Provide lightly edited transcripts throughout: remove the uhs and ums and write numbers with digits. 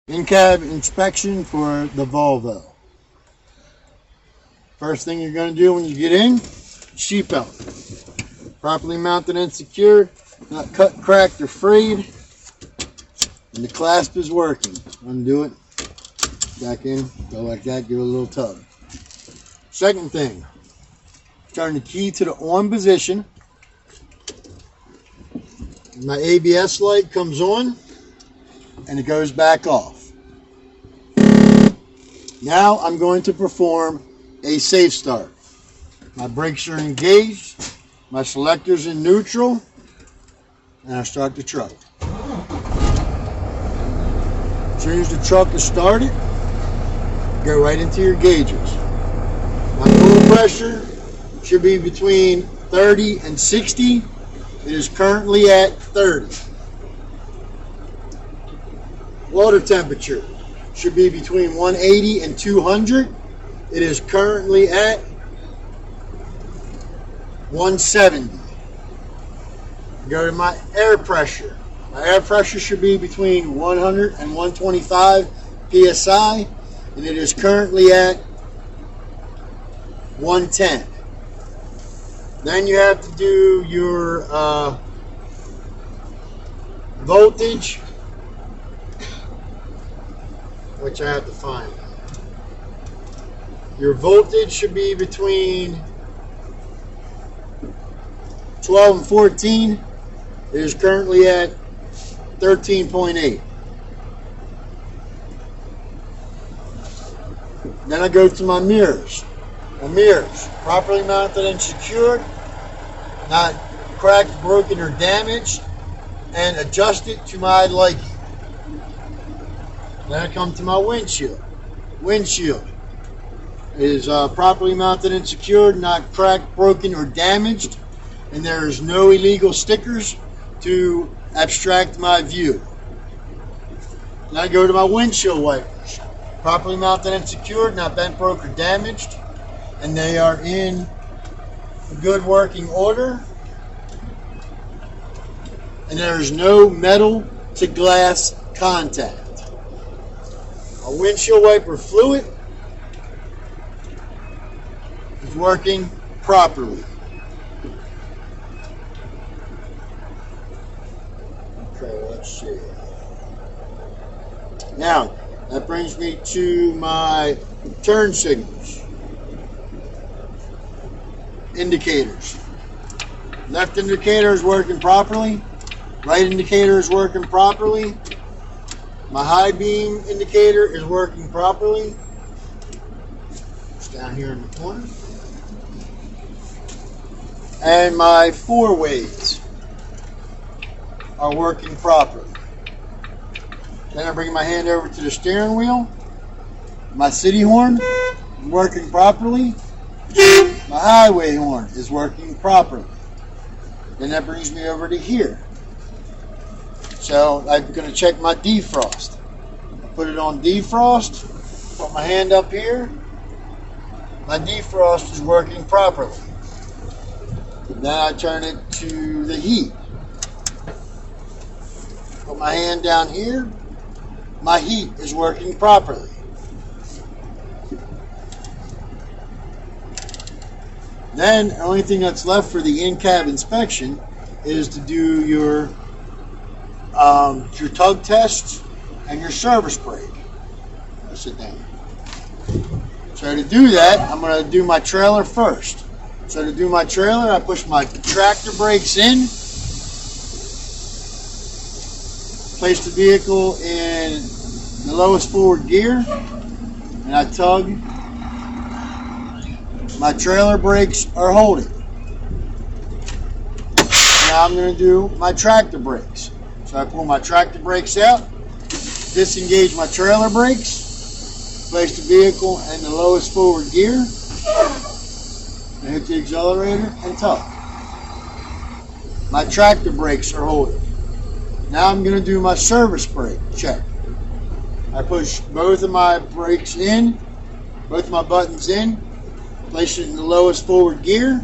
In-cab inspection for the Volvo. First thing you're going to do when you get in, seatbelt. Properly mounted and secured, not cut, cracked, or frayed. And the clasp is working. Undo it, back in, go like that, give it a little tug. Second thing, turn the key to the on position. My ABS light comes on and it goes back off. Now I'm going to perform a safe start. My brakes are engaged, my selector's in neutral, and I start the truck. As soon as the truck is started, go right into your gauges. My fuel pressure should be between 30 and 60. It is currently at 30. Water temperature should be between 180 and 200. It is currently at 170. Go to my air pressure. My air pressure should be between 100 and 125 psi, and it is currently at 110. Then you have to do your voltage, which I have to find. Your voltage should be between 12 and 14. It is currently at 13.8. Then I go to my mirrors. My mirrors, properly mounted and secured, not cracked, broken, or damaged, and adjusted to my liking. Then I come to my windshield. Windshield is properly mounted and secured, not cracked, broken, or damaged, and there is no illegal stickers to abstract my view. Then I go to my windshield wipers. Properly mounted and secured, not bent, broke, or damaged, and they are in good working order. And there is no metal to glass contact. A windshield wiper fluid is working properly. Okay, let's see. Now, that brings me to my turn signals. Indicators. Left indicator is working properly. Right indicator is working properly. My high beam indicator is working properly. It's down here in the corner. And my four ways are working properly. Then I bring my hand over to the steering wheel. My city horn is working properly. My highway horn is working properly. Then that brings me over to here. So I'm going to check my defrost. I put it on defrost, put my hand up here. My defrost is working properly. Then I turn it to the heat. Put my hand down here. My heat is working properly. Then the only thing that's left for the in-cab inspection is to do your tug test and your service brake. Sit down. So to do that, I'm going to do my trailer first. So to do my trailer, I push my tractor brakes in, place the vehicle in the lowest forward gear, and I tug. My trailer brakes are holding. Now I'm going to do my tractor brakes. So I pull my tractor brakes out, disengage my trailer brakes, place the vehicle in the lowest forward gear, and hit the accelerator and tug. My tractor brakes are holding. Now I'm going to do my service brake check. I push both of my brakes in, both of my buttons in, place it in the lowest forward gear,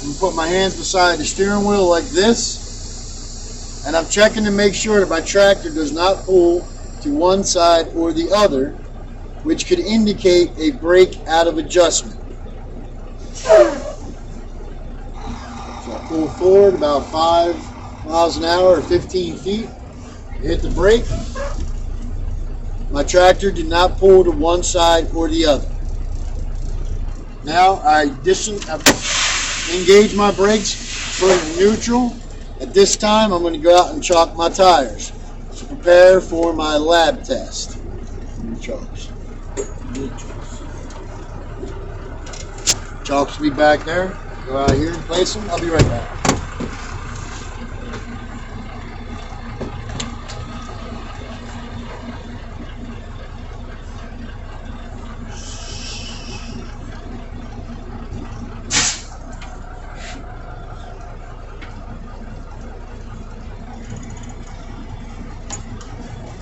and put my hands beside the steering wheel like this, and I'm checking to make sure that my tractor does not pull to one side or the other, which could indicate a brake out of adjustment. So I pull forward about 5 miles an hour or 15 feet, hit the brake. My tractor did not pull to one side or the other. Now I engage my brakes, put it in neutral. At this time, I'm going to go out and chalk my tires to prepare for my lab test. Chalks. Chalks will be back there. Go out here and place them. I'll be right back.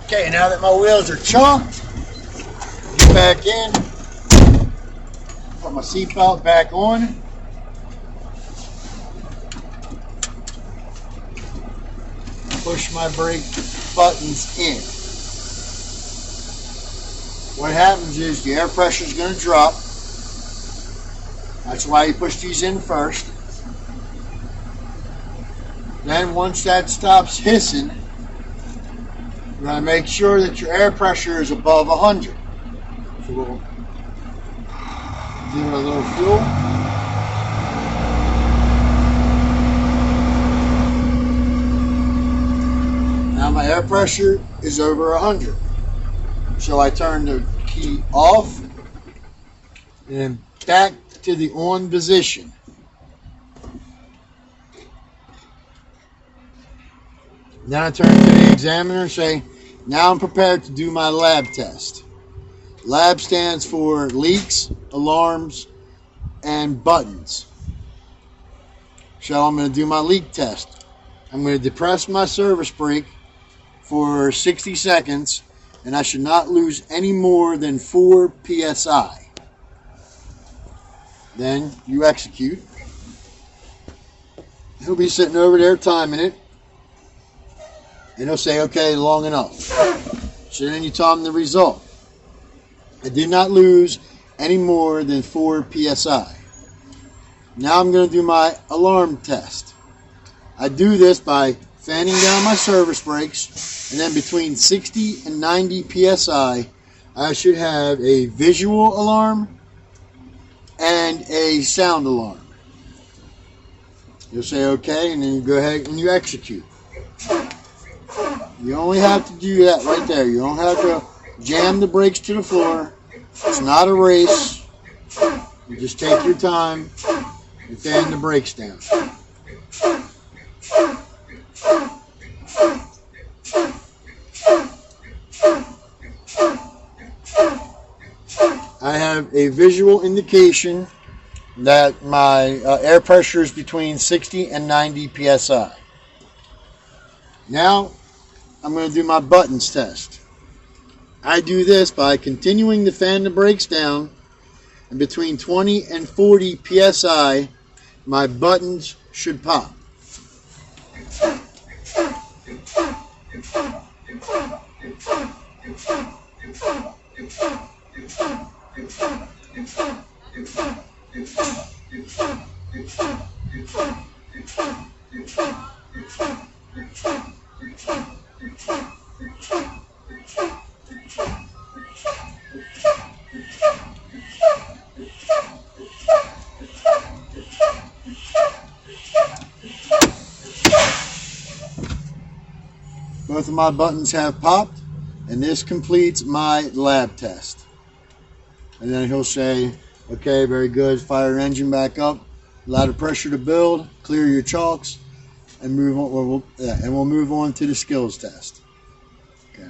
Okay, now that my wheels are chalked, get back in, put my seatbelt back on, push my brake buttons in. What happens is the air pressure is going to drop. That's why you push these in first. Then once that stops hissing, you're going to make sure that your air pressure is above 100. So we'll give it a little fuel. Now my air pressure is over 100. So I turn the key off and back to the on position. Then I turn to the examiner and say, now I'm prepared to do my lab test. Lab stands for leaks, alarms, and buttons. So I'm going to do my leak test. I'm going to depress my service brake for 60 seconds, and I should not lose any more than 4 psi. Then you execute. He'll be sitting over there timing it. And he'll say, okay, long enough. So then you tell him the result. I did not lose any more than 4 psi. Now I'm going to do my alarm test. I do this by fanning down my service brakes, and then between 60 and 90 psi, I should have a visual alarm and a sound alarm. You'll say okay, and then you go ahead and you execute. You only have to do that right there. You don't have to jam the brakes to the floor. It's not a race. You just take your time and fan the brakes down. I have a visual indication that my air pressure is between 60 and 90 psi. Now I'm going to do my buttons test. I do this by continuing to fan the brakes down, and between 20 and 40 psi, my buttons should pop. Both of my buttons have popped, and this completes my lab test. And then he'll say, okay, very good, fire your engine back up, allow the pressure to build, clear your chalks, and move on. We'll move on to the skills test. Okay,